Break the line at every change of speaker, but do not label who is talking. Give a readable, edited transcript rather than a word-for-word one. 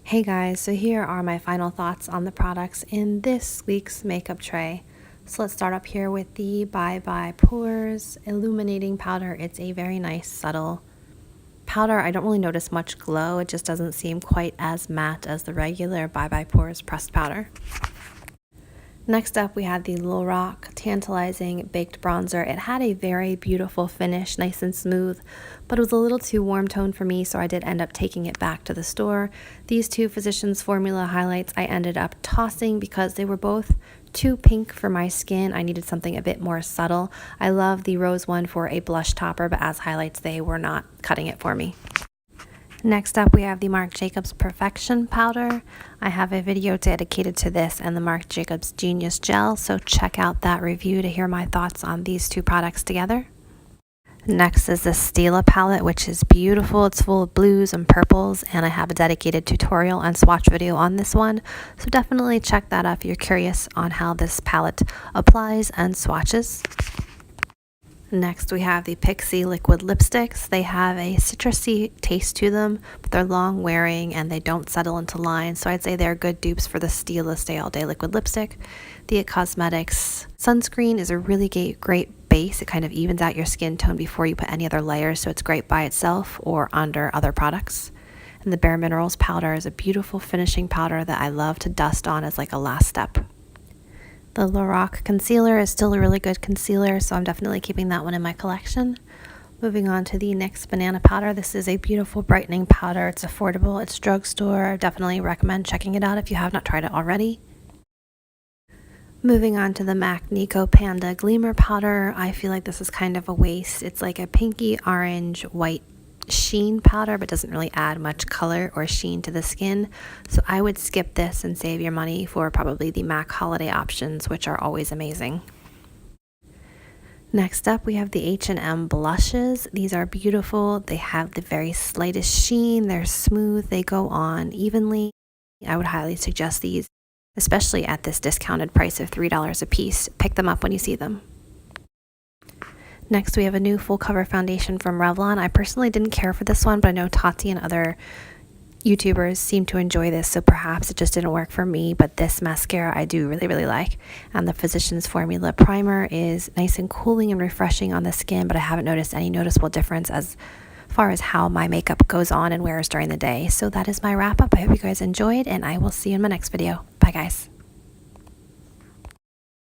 Hey guys, so here are my final thoughts on the products in this week's makeup tray. So let's start up here with the Bye Bye Pores Illuminating Powder. It's a very nice subtle powder. I don't really notice much glow. It just doesn't seem quite as matte as the regular Bye Bye Pores pressed powder. Next up, we had the Lorac Tantalizing Baked Bronzer. It had a very beautiful finish, nice and smooth, but it was a little too warm toned for me, so I did end up taking it back to the store. These two Physicians Formula highlights I ended up tossing because they were both too pink for my skin. I needed something a bit more subtle. I love the rose one for a blush topper, but as highlights, they were not cutting it for me. Next up, we have the Marc Jacobs Perfection Powder. I have a video dedicated to this and the Marc Jacobs Genius Gel, so check out that review to hear my thoughts on these two products together. Next is the Stila palette, which is beautiful. It's full of blues and purples, and I have a dedicated tutorial and swatch video on this one, so definitely check that out if you're curious on how this palette applies and swatches. Next, we have the Pixi liquid lipsticks. They have a citrusy taste to them, but they're long wearing and they don't settle into lines, so I'd say they're good dupes for the Stila Stay All Day liquid lipstick. The Cosmetics sunscreen is a really great base. It kind of evens out your skin tone before you put any other layers, so it's great by itself or under other products. And the Bare Minerals powder is a beautiful finishing powder that I love to dust on as like a last step. The Lorac concealer is still a really good concealer, so I'm definitely keeping that one in my collection. Moving on to the NYX Banana Powder. This is a beautiful brightening powder. It's affordable. It's drugstore. Definitely recommend checking it out if you have not tried it already. Moving on to the MAC nicopanda Gleamer Powder. I feel like this is kind of a waste. It's like a pinky orange white sheen powder, but doesn't really add much color or sheen to the skin, so I would skip this and save your money for probably the MAC holiday options, which are always amazing. Next up, we have the H&M blushes. These are beautiful. They have the very slightest sheen. They're smooth. They go on evenly. I would highly suggest these, especially at this discounted price of $3 a piece. Pick them up when you see them. Next, we have a new full cover foundation from Revlon. I personally didn't care for this one, but I know Tati and other YouTubers seem to enjoy this, so perhaps it just didn't work for me, but this mascara I do really like. And the Physicians Formula primer is nice and cooling and refreshing on the skin, but I haven't noticed any noticeable difference as far as how my makeup goes on and wears during the day. So that is my wrap up. I hope you guys enjoyed, and I will see you in my next video. Bye guys.